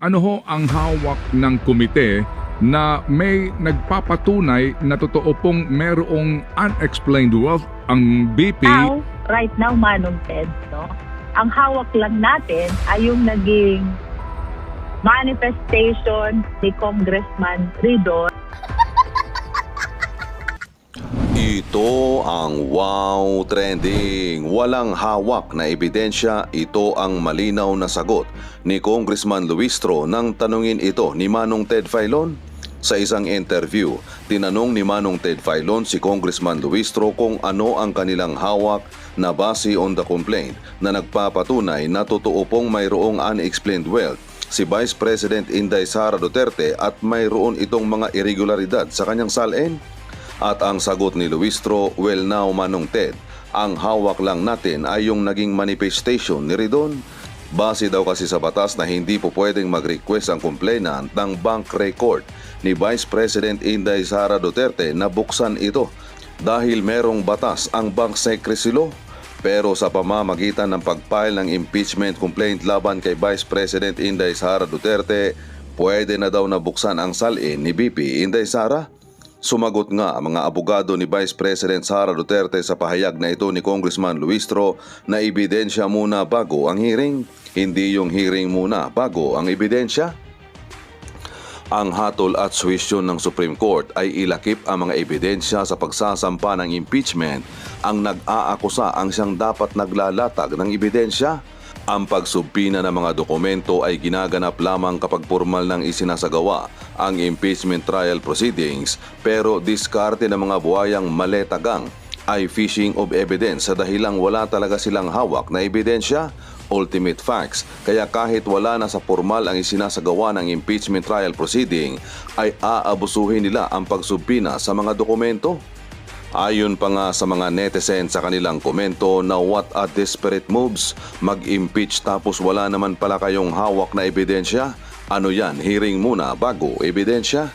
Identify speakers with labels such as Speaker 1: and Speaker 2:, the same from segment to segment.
Speaker 1: Ano ho ang hawak ng komite na may nagpapatunay na totoo pong merong unexplained wealth ang BP?
Speaker 2: Right now, Manong Ted, no? Ang hawak lang natin ay yung naging manifestation ni Congressman Ridon.
Speaker 3: Ito ang wow trending. Walang hawak na ebidensya, ito ang malinaw na sagot ni Congressman Luistro nang tanungin ito ni Manong Ted Filon. Sa isang interview, tinanong ni Manong Ted Filon si Congressman Luistro kung ano ang kanilang hawak na base on the complaint na nagpapatunay na totoo pong mayroong unexplained wealth si Vice President Inday Sara Duterte at mayroon itong mga irregularidad sa kanyang salin. At ang sagot ni Luistro, well now Manong Ted, ang hawak lang natin ay yung naging manifestation ni Ridon. Base daw kasi sa batas na hindi po pwedeng mag-request ang complainant ng bank record ni Vice President Inday Sara Duterte na buksan ito dahil merong batas ang bank secrecy law. Pero sa pamamagitan ng pag-file ng impeachment complaint laban kay Vice President Inday Sara Duterte, pwede na daw nabuksan ang salin ni BP Inday Sara. Sumagot nga ang mga abogado ni Vice President Sara Duterte sa pahayag na ito ni Congressman Luistro na ebidensya muna bago ang hearing, hindi yung hearing muna bago ang ebidensya. Ang hatol at suwisyon ng Supreme Court ay ilakip ang mga ebidensya sa pagsasampa ng impeachment. Ang nag-aakusa ang siyang dapat naglalatag ng ebidensya. Ang pagsubpina ng mga dokumento ay ginaganap lamang kapag formal nang isinasagawa ang impeachment trial proceedings, pero diskarte ng mga buhayang maletagang ay fishing of evidence sa dahilang wala talaga silang hawak na ebidensya, ultimate facts. Kaya kahit wala na sa formal ang isinasagawa ng impeachment trial proceeding, ay aabusuhin nila ang pagsubpina sa mga dokumento. Ayon pa nga sa mga netizen sa kanilang komento na what a desperate moves, mag-impeach tapos wala naman pala kayong hawak na ebidensya. Ano yan, hearing muna bago ebidensya?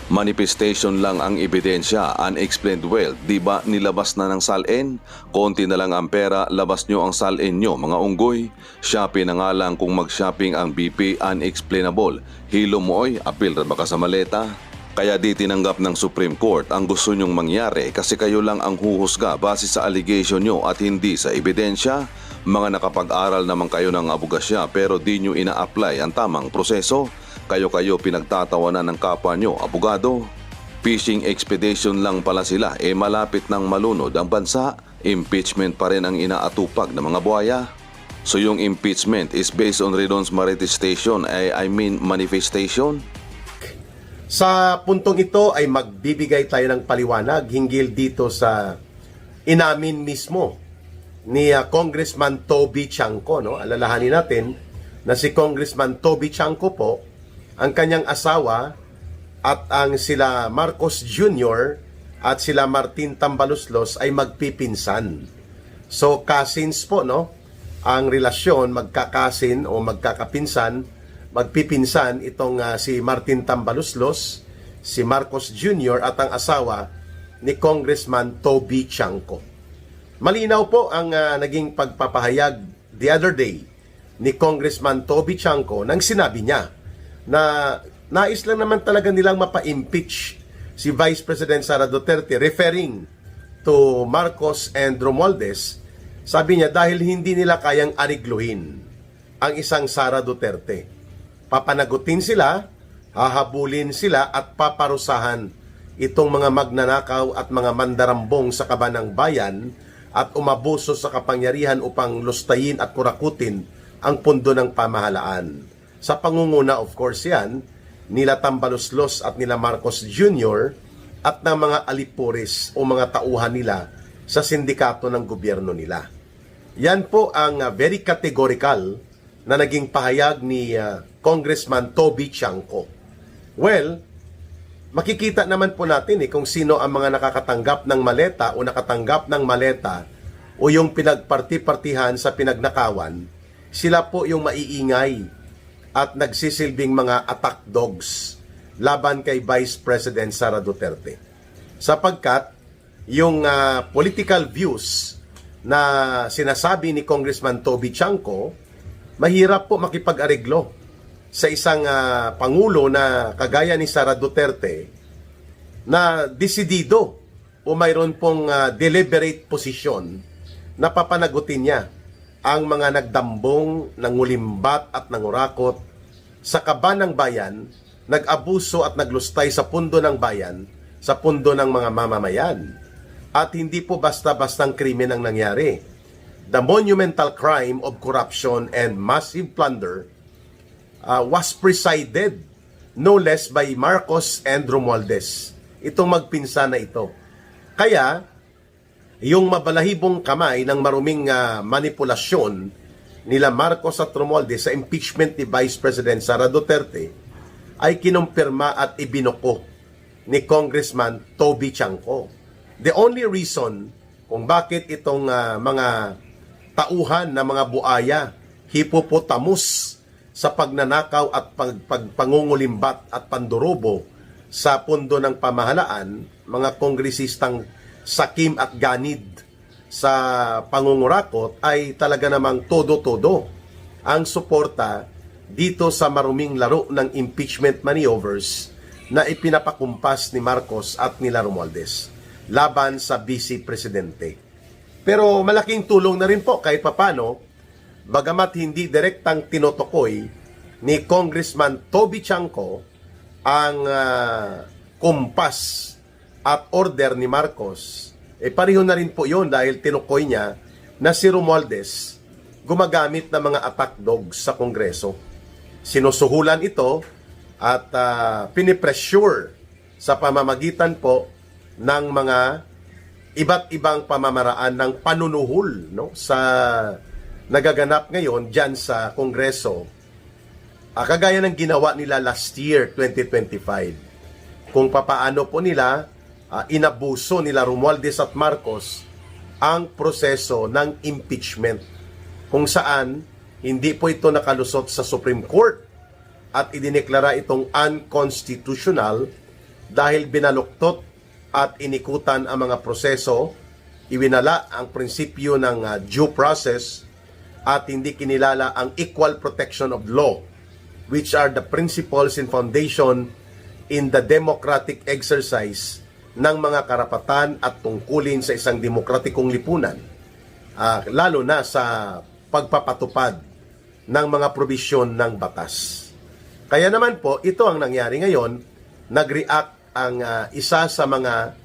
Speaker 3: Manifestation lang ang ebidensya, unexplained wealth, di ba nilabas na ng salin? Konti na lang ang pera, labas nyo ang salin nyo mga unggoy. Shopee na nga lang kung mag-shopping ang BP, unexplainable. Hilo mo oy, apil rin baka sa maleta? Kaya di tinanggap ng Supreme Court ang gusto nyong mangyari kasi kayo lang ang huhusga base sa allegation nyo at hindi sa ebidensya. Mga nakapag-aral naman kayo ng abogasya pero di nyo ina-apply ang tamang proseso. Kayo-kayo pinagtatawanan ng kapwa nyo, abogado. Fishing expedition lang pala sila, malapit ng malunod ang bansa. Impeachment pa rin ang inaatupag ng mga buhaya. So yung impeachment is based on Ridon's manifestation, manifestation.
Speaker 4: Sa puntong ito ay magbibigay tayo ng paliwanag hinggil dito sa inamin mismo ni Congressman Toby Chanco. No? Alalahanin natin na si Congressman Toby Chanco po, ang kanyang asawa at ang sila Marcos Jr. at sila Martin Tambaluslos ay magpipinsan. So cousins po, no? Ang relasyon magkakasin o magpipinsan itong si Martin Tambaluslos, si Marcos Jr. at ang asawa ni Congressman Toby Chanco. Malinaw po ang naging pagpapahayag the other day ni Congressman Toby Chanco nang sinabi niya na nais lang naman talaga nilang mapa-impeach si Vice President Sara Duterte, referring to Marcos and Romualdez. Sabi niya dahil hindi nila kayang arigluhin ang isang Sara Duterte. Papanagutin sila, hahabulin sila at paparusahan itong mga magnanakaw at mga mandarambong sa kabanang bayan at umabuso sa kapangyarihan upang lustayin at kurakutin ang pundo ng pamahalaan. Sa pangunguna of course yan, nila Tambaluslos at nila Marcos Jr. at ng mga alipuris o mga tauhan nila sa sindikato ng gobyerno nila. Yan po ang very categorical na naging pahayag ni Congressman Toby Chanco. Well, makikita naman po natin kung sino ang mga nakakatanggap ng maleta o nakatanggap ng maleta o yung pinagparti-partihan sa pinagnakawan, sila po yung maiingay at nagsisilbing mga attack dogs laban kay Vice President Sara Duterte. Sapagkat yung political views na sinasabi ni Congressman Toby Chanco, mahirap po makipag-areglo sa isang pangulo na kagaya ni Sara Duterte na desidido o mayroon pong deliberate posisyon na papanagutin niya ang mga nagdambong, nangulimbat at nangurakot sa kaba ng bayan, nag-abuso at naglustay sa pundo ng bayan, sa pundo ng mga mamamayan. At hindi po basta-bastang krimen ang nangyari. The monumental crime of corruption and massive plunder was presided no less by Marcos and Romualdez. Itong magpinsa na ito. Kaya, yung mabalahibong kamay ng maruming manipulasyon nila Marcos at Romualdez sa impeachment ni Vice President Sara Duterte ay kinumpirma at ibinuko ni Congressman Toby Chanco. The only reason kung bakit itong mga tauhan na mga buaya, hippopotamus sa pagnanakaw at pangungulimbat at pandurobo sa pundo ng pamahalaan, mga kongresistang sakim at ganid sa pangungurakot ay talaga namang todo-todo ang suporta dito sa maruming laro ng impeachment maneuvers na ipinapakumpas ni Marcos at nila Romualdez laban sa Vice Presidente. Pero malaking tulong na rin po kahit papano, bagamat hindi direktang tinutukoy ni Congressman Toby Chanco ang kumpas at order ni Marcos, pareho na rin po yun dahil tinukoy niya na si Romualdez gumagamit ng mga attack dogs sa Kongreso. Sinusuhulan ito at pinipressure sa pamamagitan po ng mga iba't ibang pamamaraan ng panunuhol sa nagaganap ngayon dyan sa Kongreso. Kagaya ng ginawa nila last year, 2025. Kung papaano po nila inabuso nila Romualdez at Marcos ang proseso ng impeachment. Kung saan hindi po ito nakalusot sa Supreme Court at idineklara itong unconstitutional dahil binaluktot at inikutan ang mga proseso, iwinala ang prinsipyo ng due process at hindi kinilala ang equal protection of law, which are the principles and foundation in the democratic exercise ng mga karapatan at tungkulin sa isang demokratikong lipunan, lalo na sa pagpapatupad ng mga probisyon ng batas. Kaya naman po, ito ang nangyari ngayon, nag-react ang isa sa mga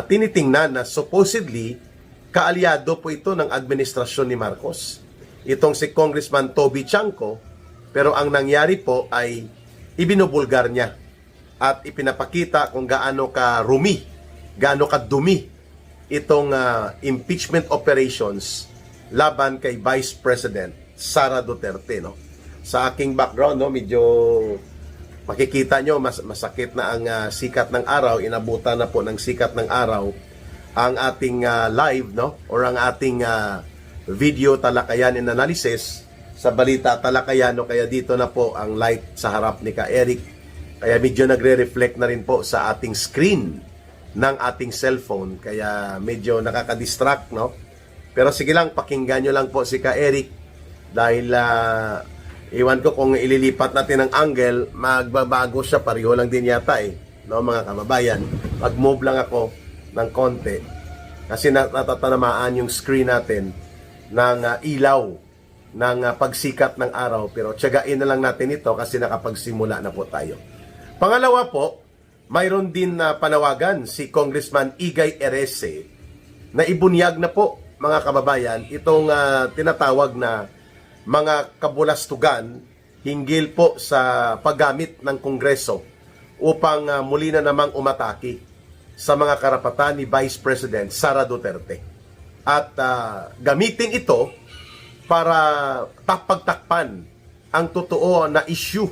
Speaker 4: tinitingnan na supposedly kaalyado po ito ng administrasyon ni Marcos. Itong si Congressman Toby Chanco, pero ang nangyari po ay ibinubulgar niya at ipinapakita kung gaano ka-rumi, gaano ka-dumi itong impeachment operations laban kay Vice President Sara Duterte. Sa aking background, medyo makikita nyo, masakit na ang sikat ng araw, inabutan na po ng sikat ng araw ang ating live, or ang ating video talakayan and analysis sa Balita Talakayan, kaya dito na po ang light sa harap ni Ka Eric, kaya medyo nagre-reflect na rin po sa ating screen ng ating cellphone, kaya medyo nakaka-distract, pero sige lang, pakinggan nyo lang po si Ka Eric dahil iwan ko kung ililipat natin ang angle, magbabago siya, pareho lang din yata mga kababayan. Mag-move lang ako ng konti kasi natatanamaan yung screen natin ng ilaw ng pagsikat ng araw, pero tiyagain na lang natin ito kasi nakapagsimula na po tayo. Pangalawa po, mayroon din na panawagan si Congressman Igay Erese na ibunyag na po, mga kababayan, itong tinatawag na mga kabulastugan hinggil po sa paggamit ng Kongreso upang muli na namang umatake sa mga karapatan ni Vice President Sara Duterte. At gamitin ito para pagtakpan ang totoo na issue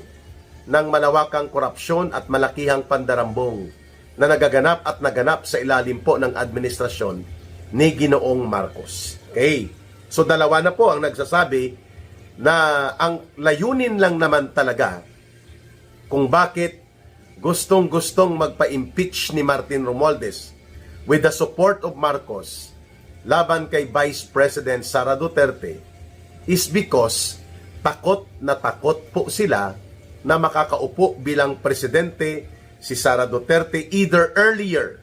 Speaker 4: ng malawakang korupsyon at malakihang pandarambong na nagaganap at naganap sa ilalim po ng administrasyon ni Ginoong Marcos. Okay. So dalawa na po ang nagsasabi na ang layunin lang naman talaga kung bakit gustong-gustong magpa-impeach ni Martin Romualdez with the support of Marcos laban kay Vice President Sara Duterte is because takot na takot po sila na makakaupo bilang presidente si Sara Duterte either earlier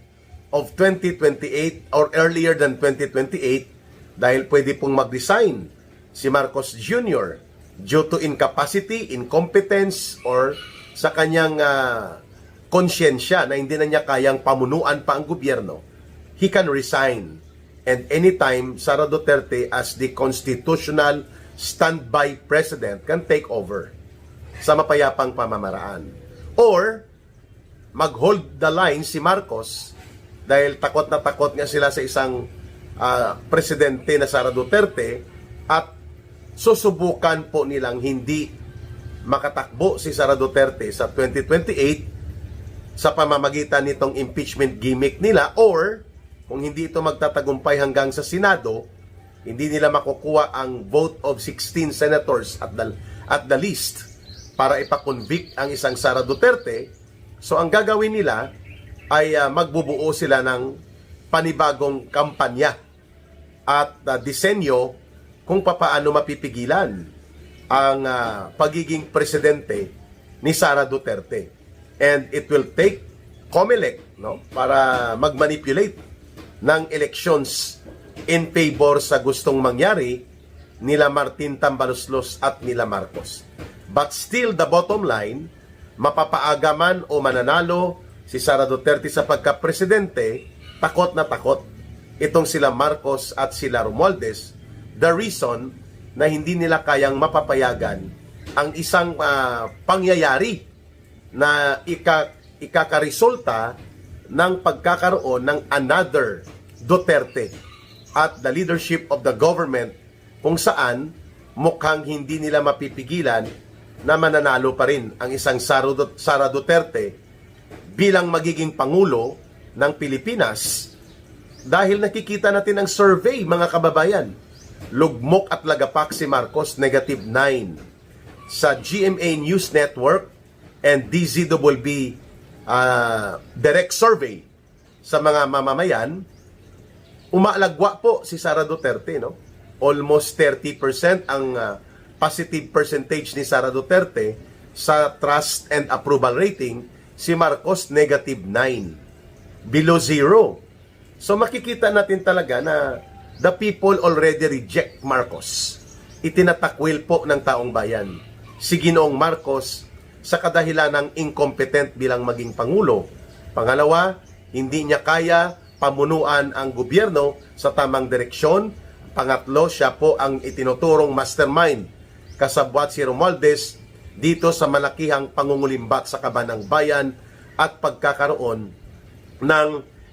Speaker 4: of 2028 or earlier than 2028 dahil pwede pong mag-resign si Marcos Jr. due to incapacity, incompetence, or sa kanyang konsyensya na hindi na niya kayang pamunuan pa ang gobyerno. He can resign. And anytime, Sara Duterte as the constitutional standby president can take over sa mapayapang pamamaraan. Or, mag-hold the line si Marcos dahil takot na takot nga sila sa isang presidente na Sara Duterte at susubukan po nilang hindi makatakbo si Sara Duterte sa 2028 sa pamamagitan nitong impeachment gimmick nila, or kung hindi ito magtatagumpay hanggang sa Senado, hindi nila makukuha ang vote of 16 senators at the least para ipakonvict ang isang Sara Duterte. So ang gagawin nila ay magbubuo sila ng panibagong kampanya at disenyo kung papaano mapipigilan ang pagiging presidente ni Sara Duterte. And it will take COMELEC, no, para mag-manipulate ng elections in favor sa gustong mangyari nila Martin Tambaloslos at nila Marcos. But still, the bottom line, mapapaaga man o mananalo si Sara Duterte sa pagka-presidente, takot na takot itong sila Marcos at sila Romualdez. The reason na hindi nila kayang mapapayagan ang isang pangyayari na ikakaresulta ng pagkakaroon ng another Duterte at the leadership of the government, kung saan mukhang hindi nila mapipigilan na mananalo pa rin ang isang Sara Duterte bilang magiging Pangulo ng Pilipinas. Dahil nakikita natin ang survey, mga kababayan, lugmok at lagapak si Marcos, -9. Sa GMA News Network and DZWB direct survey sa mga mamamayan, umaalagwa po si Sara Duterte, no? Almost 30% ang positive percentage ni Sara Duterte sa trust and approval rating. Si Marcos, -9. Below zero. So makikita natin talaga na the people already reject Marcos. Itinatakwil po ng taong bayan si Ginoong Marcos sa kadahilan ng incompetent bilang maging Pangulo. Pangalawa, hindi niya kaya pamunuan ang gobyerno sa tamang direksyon. Pangatlo, siya po ang itinuturong mastermind kasabwat si Romualdez dito sa malakihang pangungulimbat sa kaban ng bayan at pagkakaroon ng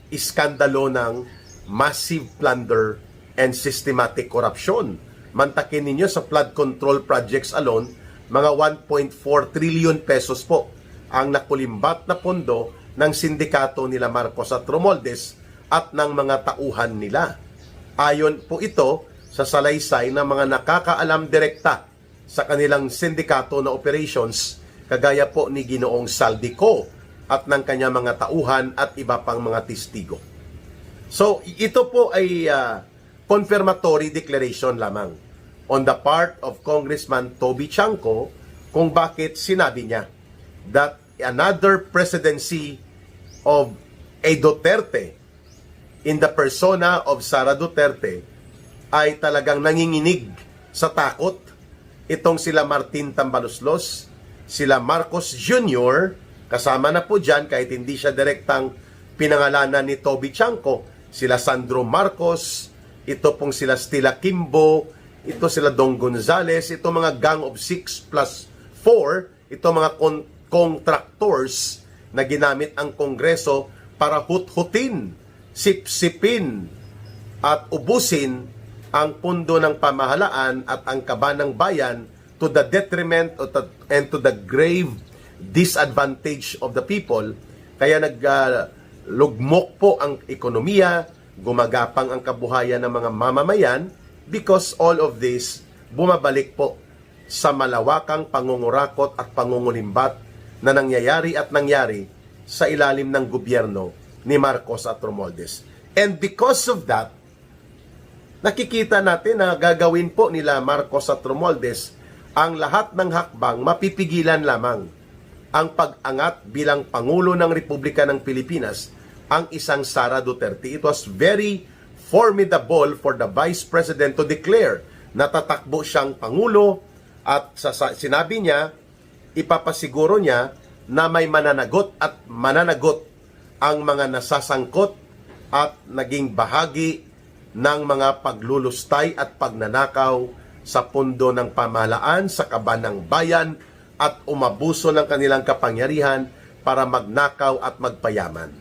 Speaker 4: iskandalo ng massive plunder and systematic corruption. Mantakin ninyo sa flood control projects alone, mga 1.4 trillion pesos po ang nakulimbat na pondo ng sindikato nila Marcos at Romualdez at ng mga tauhan nila. Ayon po ito sa salaysay ng mga nakakaalam direkta sa kanilang sindikato na operations, kagaya po ni Ginoong Saldico at ng kanyang mga tauhan at iba pang mga testigo. So ito po ay confirmatory declaration lamang on the part of Congressman Toby Chanco kung bakit sinabi niya that another presidency of a Duterte in the persona of Sara Duterte ay talagang nanginginig sa takot itong sila Martin Tambaloslos, sila Marcos Jr., kasama na po dyan kahit hindi siya direktang pinangalanan ni Toby Chanco, sila Sandro Marcos, ito pong sila Stella Kimbo, ito sila Dong Gonzales, ito mga gang of 6 plus 4, ito mga contractors na ginamit ang Kongreso para hut-hutin, sip-sipin at ubusin ang pundo ng pamahalaan at ang kaban ng bayan to the detriment and to the grave disadvantage of the people. Kaya naglugmok po ang ekonomiya, gumagapang ang kabuhayan ng mga mamamayan, because all of this bumabalik po sa malawakang pangungurakot at pangungulimbat na nangyayari at nangyari sa ilalim ng gobyerno ni Marcos at Romualdez. And because of that, nakikita natin na gagawin po nila Marcos at Romualdez ang lahat ng hakbang mapipigilan lamang ang pag-angat bilang Pangulo ng Republika ng Pilipinas ang isang Sara Duterte. It was very formidable for the Vice President to declare na tatakbo siyang Pangulo at sinabi niya, ipapasiguro niya na may mananagot ang mga nasasangkot at naging bahagi ng mga paglulustay at pagnanakaw sa pundo ng pamahalaan, sa kaban ng bayan at umabuso ng kanilang kapangyarihan para magnakaw at magpayaman.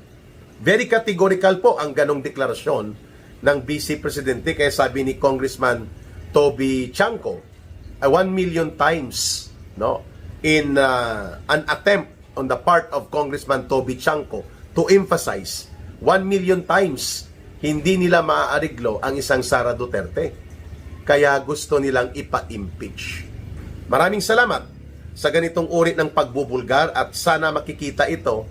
Speaker 4: Very categorical po ang ganong deklarasyon ng Vice Presidente, kaya sabi ni Congressman Toby Chanco, 1 million times, no, in an attempt on the part of Congressman Toby Chanco to emphasize 1 million times hindi nila maaariglo ang isang Sara Duterte. Kaya gusto nilang ipa-impeach. Maraming salamat sa ganitong uri ng pagbubulgar at sana makikita ito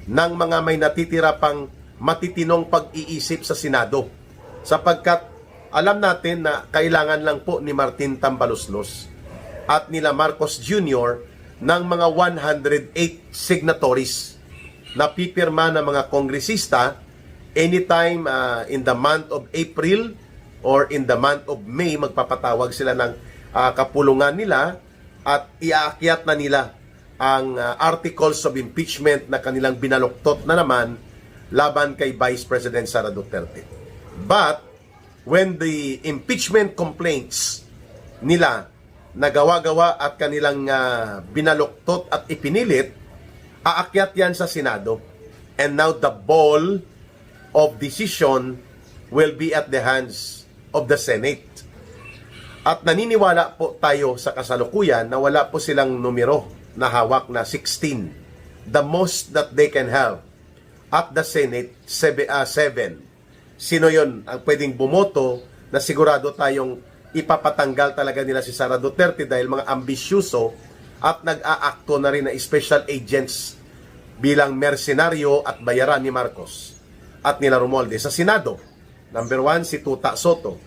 Speaker 4: ng mga may natitira pang matitinong pag-iisip sa Senado. Sapagkat alam natin na kailangan lang po ni Martin Tambaloslos at nila Marcos Jr. ng mga 108 signatories na pipirma ng mga kongresista anytime in the month of April or in the month of May. Magpapatawag sila ng kapulungan nila at iaakyat na nila ang articles of impeachment na kanilang binaluktot na naman laban kay Vice President Sara Duterte. But when the impeachment complaints nila na gawa-gawa at kanilang binaluktot at ipinilit, aakyat yan sa Senado. And now the ball of decision will be at the hands of the Senate. At naniniwala po tayo sa kasalukuyan na wala po silang numero na hawak na 16. The most that they can have at the Senate, 7. Sino yon ang pwedeng bumoto na sigurado tayong ipapatanggal talaga nila si Sara Duterte dahil mga ambisyuso at nag-aakto na rin na special agents bilang mersenaryo at bayaran ni Marcos at nila Romualdez. Sa Senado, number 1 si Tuta Soto,